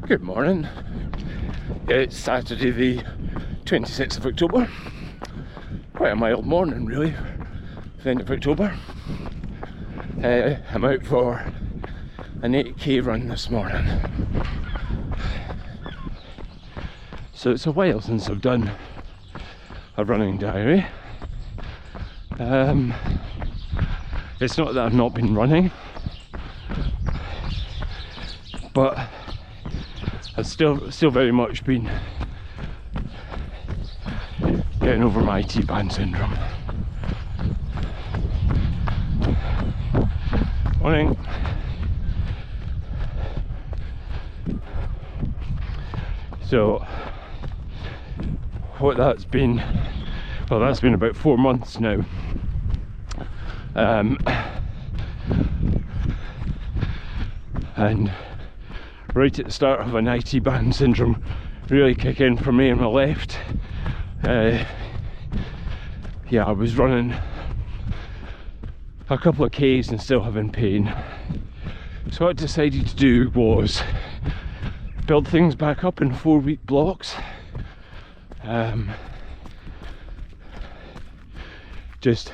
Good morning. It's Saturday the 26th of October. Quite a mild morning really for the end of October. I'm out for an 8k run this morning. So it's a while since I've done a running diary. It's not that I've not been running, but I've still very much been getting over my T-band syndrome. Morning. So what that's been, well, that's been about 4 months now. And right at the start of an IT band syndrome really kick in for me on my left. Yeah, I was running a couple of Ks and still having pain. So what I decided to do was build things back up in 4-week blocks. Just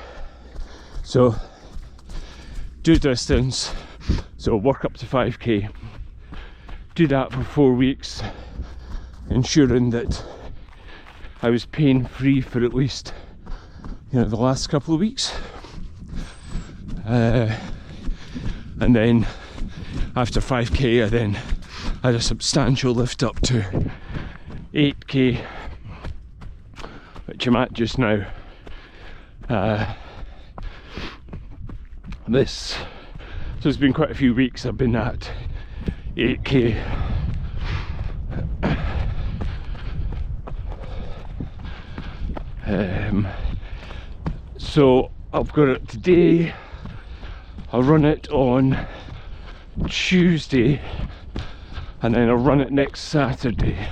so do distance, so work up to 5k, do that for 4 weeks, ensuring that I was pain free for at least, the last couple of weeks, and then after 5k I then had a substantial lift up to 8k, which I'm at just now. So it's been quite a few weeks I've been at 8k. So I've got it today. I'll run it on Tuesday and then I'll run it next Saturday,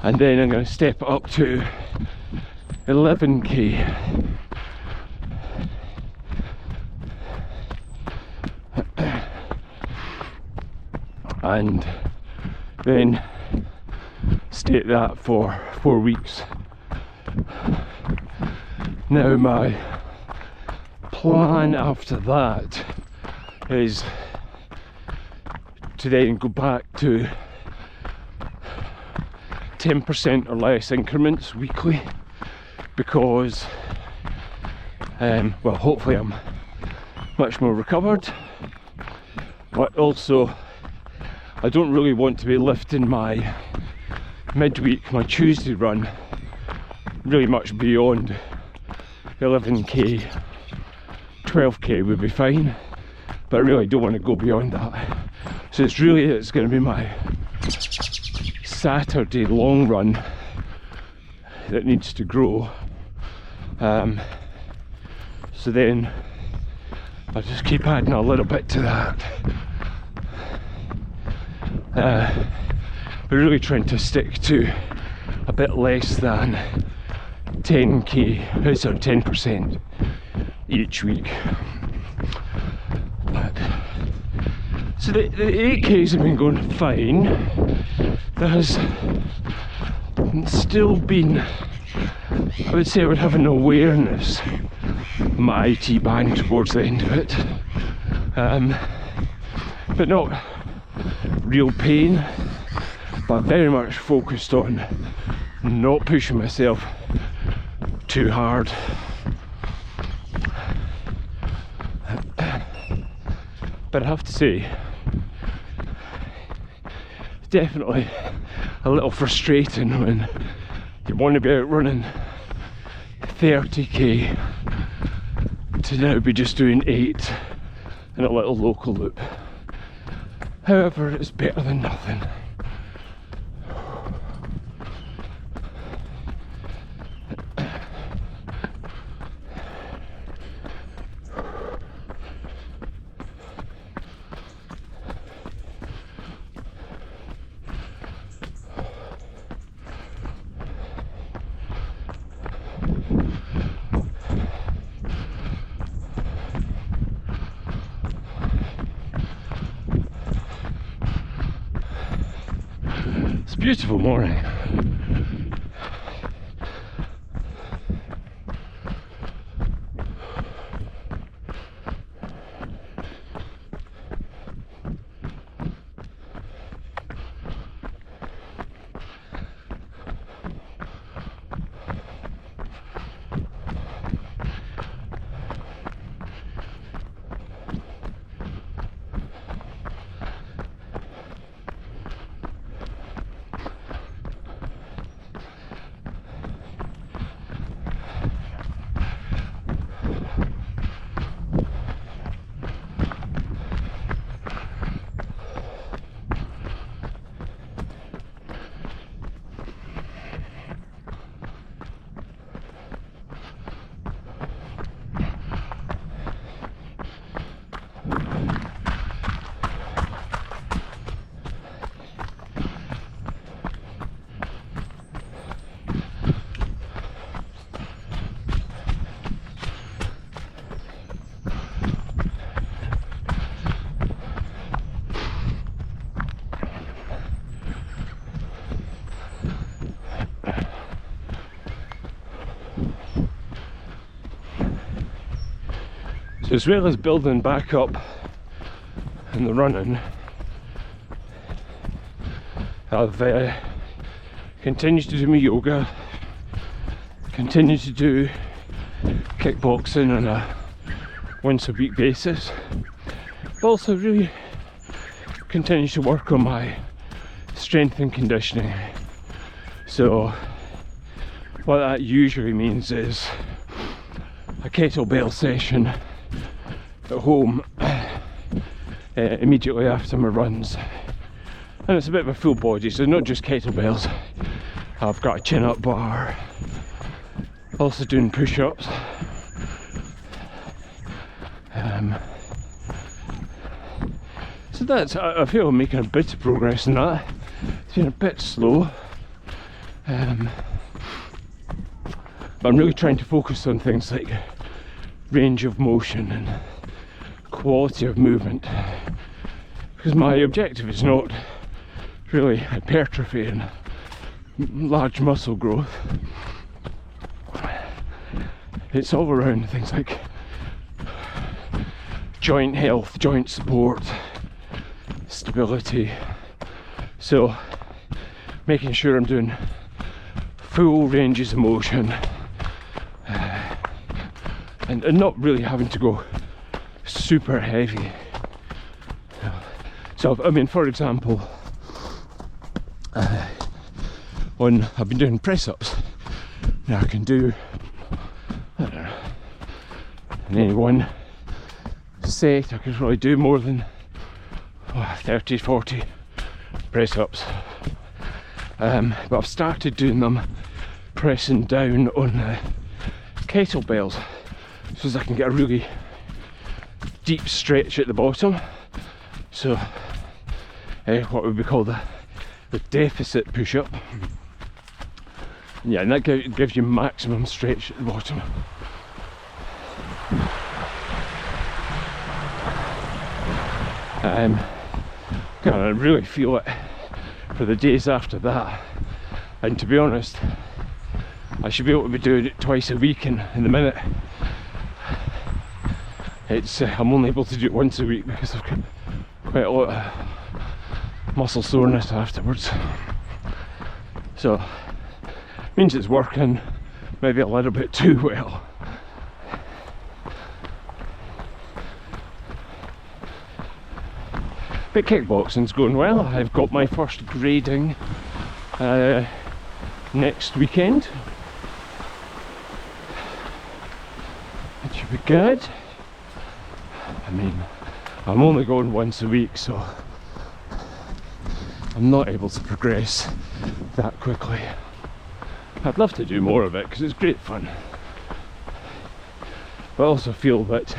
and then I'm going to step it up to 11k. And then stay at that for 4 weeks. Now my plan after that is to then go back to 10% or less increments weekly, because well, hopefully I'm much more recovered, but also I don't really want to be lifting my midweek, my Tuesday run, really much beyond 11k. 12k would be fine, but I really don't want to go beyond that. So it's going to be my Saturday long run that needs to grow. So then I'll just keep adding a little bit to that. We're really trying to stick to a bit less than 10k, sorry, 10% each week. So the 8Ks have been going fine. There has still been, I would say I would have an awareness of my IT band towards the end of it, but not real pain, but very much focused on not pushing myself too hard. But I have to say, it's definitely a little frustrating when you want to be out running 30k to now be just doing 8 in a little local loop. However, it's better than nothing. beautiful morning. So as well as building back up in the running, I've continued to do my yoga, continued to do kickboxing on a once a week basis, but also really continued to work on my strength and conditioning. So what that usually means is a kettlebell session at home immediately after my runs, and it's a bit of a full body, so not just kettlebells. I've got a chin-up bar, also doing push-ups, so that's, I feel I'm making a bit of progress in that. It's been a bit slow, but I'm really trying to focus on things like range of motion and quality of movement, because my objective is not really hypertrophy and large muscle growth. It's all around things like joint health, joint support, stability. So making sure I'm doing full ranges of motion, and not really having to go super heavy. So I mean, for example, when I've been doing press-ups, now I can do, I don't know, in any one set I can probably do more than 30, 40 press-ups, but I've started doing them pressing down on kettlebells, so as I can get a really deep stretch at the bottom. So what would be called the deficit push-up. Yeah, and that gives you maximum stretch at the bottom. I really feel it for the days after that, and to be honest, I should be able to be doing it twice a week, and in the minute it's I'm only able to do it once a week because I've got quite a lot of muscle soreness afterwards. So it means it's working maybe a little bit too well. But kickboxing's going well. I've got my first grading next weekend, it should be good. I mean, I'm only going once a week, so I'm not able to progress that quickly. I'd love to do more of it because it's great fun, but I also feel that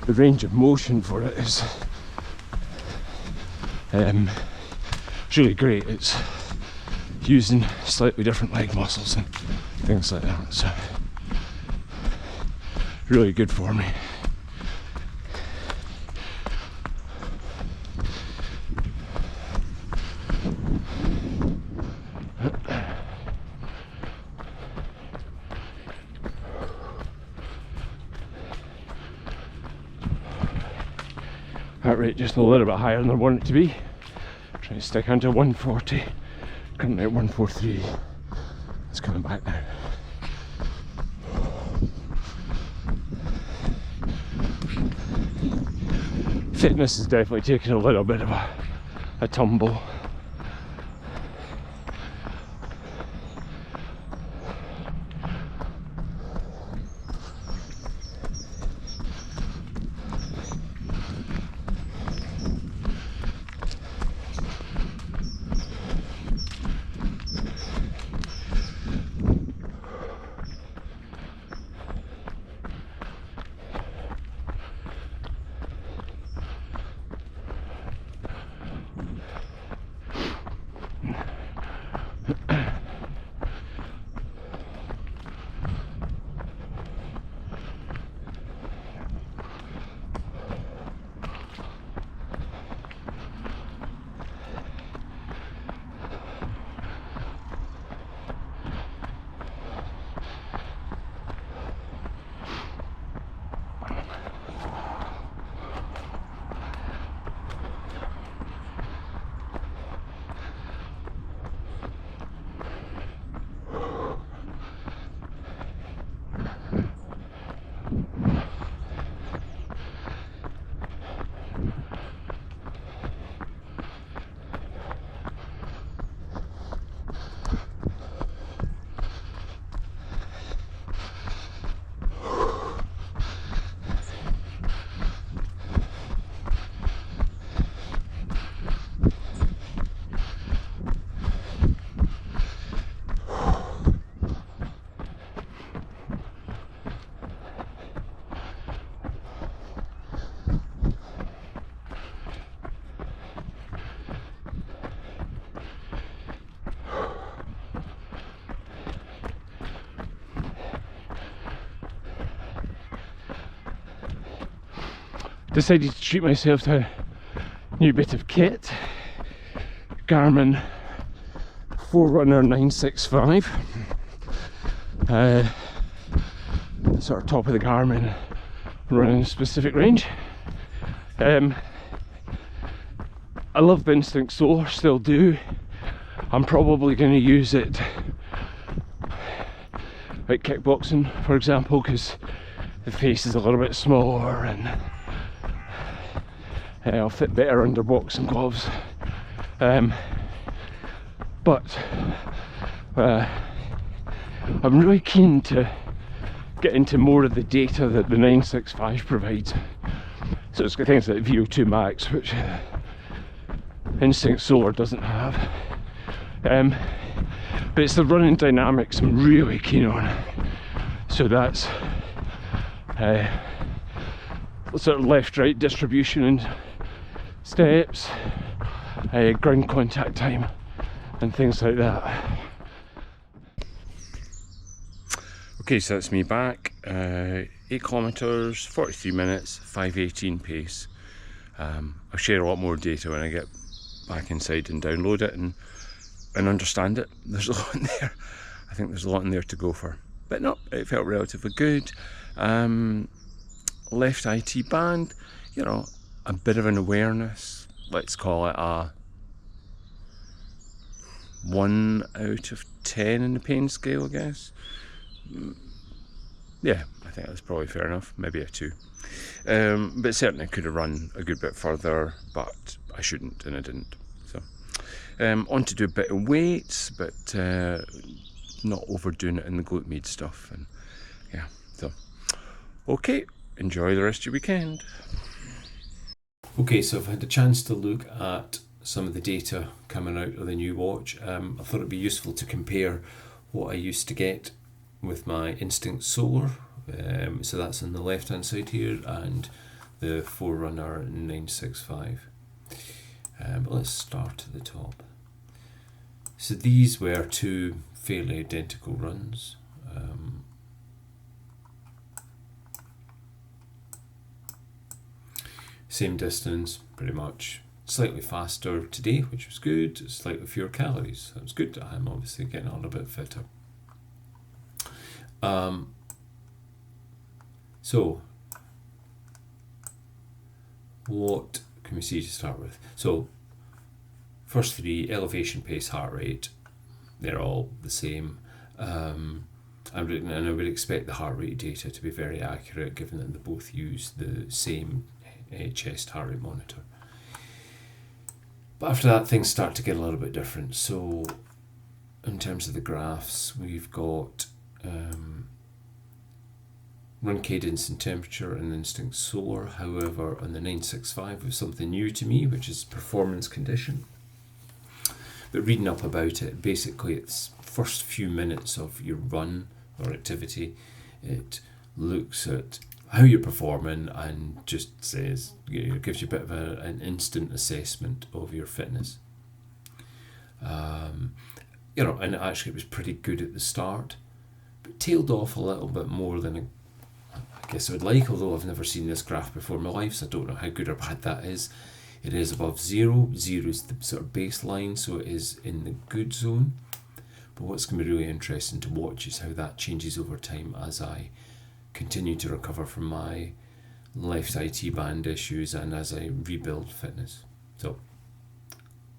the range of motion for it is really great. It's using slightly different leg muscles and things like that, so really good for me. rate just a little bit higher than I want it to be. Trying to stick under 140, currently at 143. It's coming back now. Fitness is definitely taking a little bit of a tumble. Decided to treat myself to a new bit of kit. Garmin Forerunner 965. Sort of top of the Garmin running a specific range. I love the Instinct Solar, still do. I'm probably going to use it like kickboxing, for example, because the face is a little bit smaller and I'll fit better under boxing gloves. But I'm really keen to get into more of the data that the 965 provides. So it's got things like VO2 max, which Instinct Solar doesn't have. But it's the running dynamics I'm really keen on. So that's sort of left-right distribution and steps, ground contact time and things like that. Okay, so that's me back. 8 kilometers, 43 minutes, 5:18 pace. I'll share a lot more data when I get back inside and download it and understand it. There's a lot in there. I think there's a lot in there to go for. But no, it felt relatively good. Left IT band, you know, a bit of an awareness. Let's call it a 1 out of 10 in the pain scale, I guess. Yeah, I think that's probably fair enough. Maybe a 2. But certainly could have run a good bit further, but I shouldn't, and I didn't. So, on to do a bit of weights, but not overdoing it in the glute med stuff. And yeah, so okay, enjoy the rest of your weekend. Okay, so I've had a chance to look at some of the data coming out of the new watch. I thought it'd be useful to compare what I used to get with my Instinct Solar. So that's on the left hand side here, and the Forerunner 965. But let's start at the top. So these were 2 fairly identical runs. Same distance, pretty much. Slightly faster today, which was good. Slightly fewer calories. That was good. I'm obviously getting a little bit fitter. So, what can we see to start with? So first three, elevation, pace, heart rate, they're all the same. And I would expect the heart rate data to be very accurate given that they both use the same chest heart rate monitor. But after that, things start to get a little bit different. So in terms of the graphs, we've got run cadence and temperature in the Instinct Solar. However, on the 965 was something new to me, which is performance condition. But reading up about it, basically it's first few minutes of your run or activity. It looks at how you're performing and just says, gives you a bit of an instant assessment of your fitness. And actually it was pretty good at the start, but tailed off a little bit more than I guess I would like, although I've never seen this graph before in my life, so I don't know how good or bad that is. It is above 0. 0 is the sort of baseline, so it is in the good zone. But what's going to be really interesting to watch is how that changes over time as I continue to recover from my left IT band issues and as I rebuild fitness. So,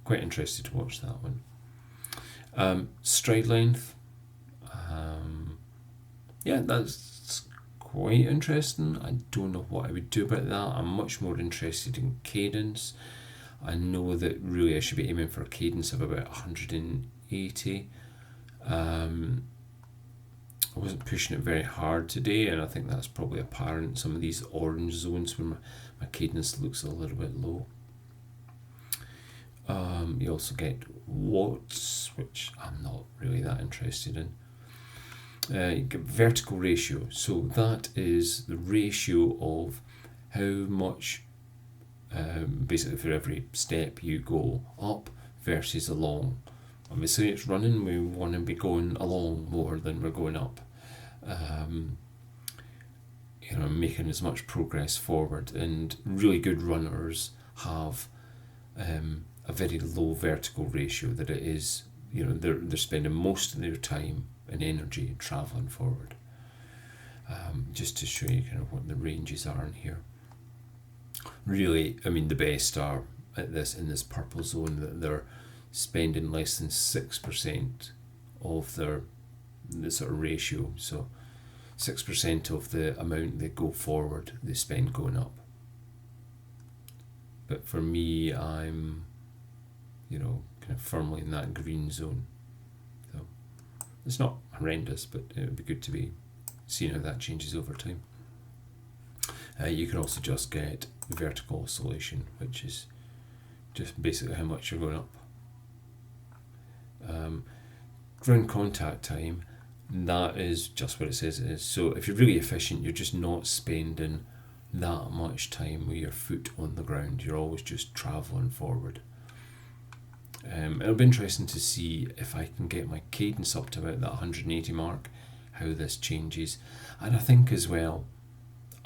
quite interested to watch that one. Stride length. That's quite interesting. I don't know what I would do about that. I'm much more interested in cadence. I know that really I should be aiming for a cadence of about 180. I wasn't pushing it very hard today, and I think that's probably apparent. Some of these orange zones where my cadence looks a little bit low. You also get watts, which I'm not really that interested in. You get vertical ratio, so that is the ratio of how much basically for every step you go up versus along. Obviously it's running, we want to be going along more than we're going up. Making as much progress forward, and really good runners have a very low vertical ratio, that it is, they're spending most of their time and energy travelling forward. Just to show you kind of what the ranges are in here. Really, the best are at in this purple zone, that they're spending less than 6% of the sort of ratio. So 6% of the amount they go forward, they spend going up. But for me, I'm, kind of firmly in that green zone. So it's not horrendous, but it would be good to be seeing how that changes over time. You can also just get vertical oscillation, which is just basically how much you're going up. Ground contact time, that is just what it says it is. So if you're really efficient, you're just not spending that much time with your foot on the ground. You're always just travelling forward. It'll be interesting to see if I can get my cadence up to about that 180 mark, how this changes. And I think as well,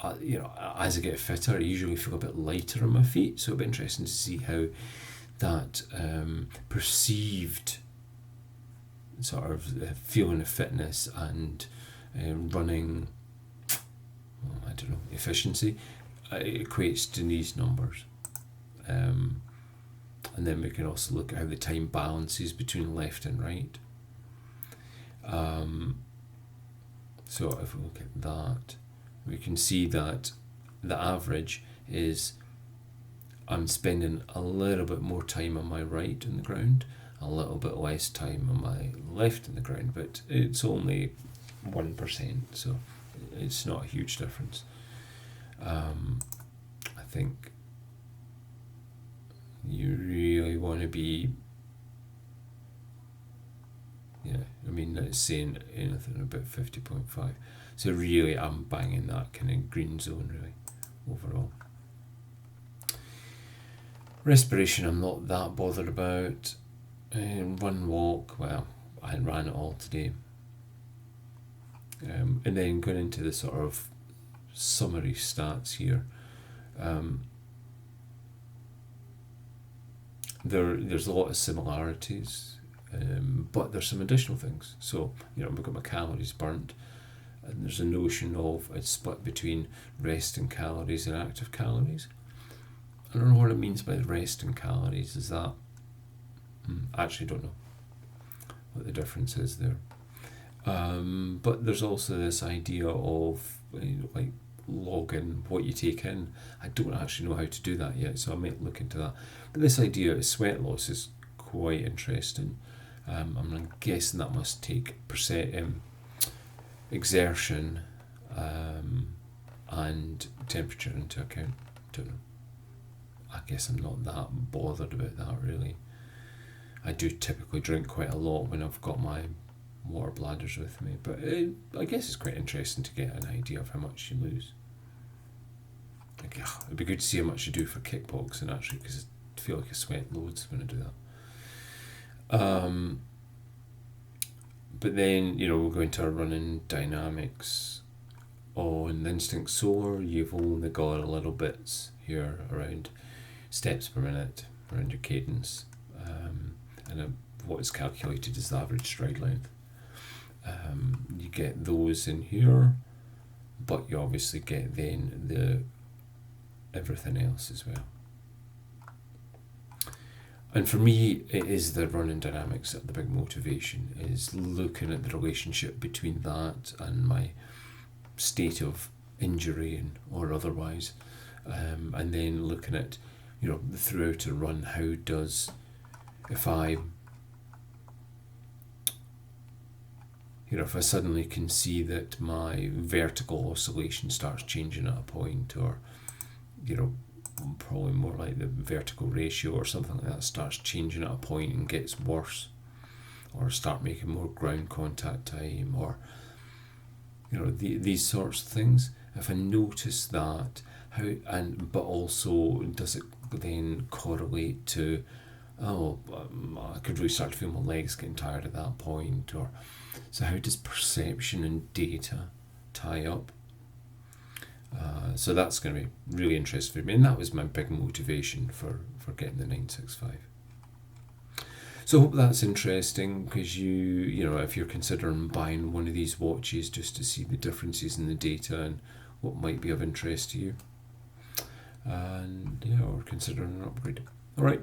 as I get fitter, I usually feel a bit lighter on my feet, so it'll be interesting to see how that perceived sort of feeling of fitness and running, efficiency equates to these numbers. And then we can also look at how the time balances between left and right. So if we look at that, we can see that the average is I'm spending a little bit more time on my right on the ground, a little bit less time on my left on the ground, but it's only 1%, so it's not a huge difference. I think you really want to be, it's saying anything about 50.5. So really I'm banging that kind of green zone really overall. Respiration I'm not that bothered about. Run, walk, well, I ran it all today. And then going into the sort of summary stats here. There's a lot of similarities, but there's some additional things. So, we've got my calories burnt, and there's a notion of a split between resting calories and active calories. I don't know what it means by rest and calories. Is that? Actually don't know what the difference is there. But there's also this idea of like logging what you take in. I don't actually know how to do that yet, so I might look into that. But this idea of sweat loss is quite interesting. I'm guessing that must take exertion and temperature into account. Don't know. I guess I'm not that bothered about that really. I do typically drink quite a lot when I've got my water bladders with me, but I guess it's quite interesting to get an idea of how much you lose. Like, it'd be good to see how much you do for kickboxing actually, because I feel like I sweat loads when I do that. But then, we'll go into our running dynamics. On the Instinct Solar, you've only got a little bits here around steps per minute, around your cadence, and what is calculated as the average stride length. You get those in here, but you obviously get then the everything else as well. And for me, it is the running dynamics that the big motivation is, looking at the relationship between that and my state of injury or otherwise, and then looking at throughout a run, how does, if I suddenly can see that my vertical oscillation starts changing at a point, or probably more like the vertical ratio or something like that starts changing at a point and gets worse, or start making more ground contact time, or these sorts of things. If I notice that, but also does it then correlate to, I could really start to feel my legs getting tired at that point, or so how does perception and data tie up? So that's going to be really interesting for me, and that was my big motivation for getting the 965. So I hope that's interesting, because if you're considering buying one of these watches just to see the differences in the data and what might be of interest to you, and or considering an upgrade. All right,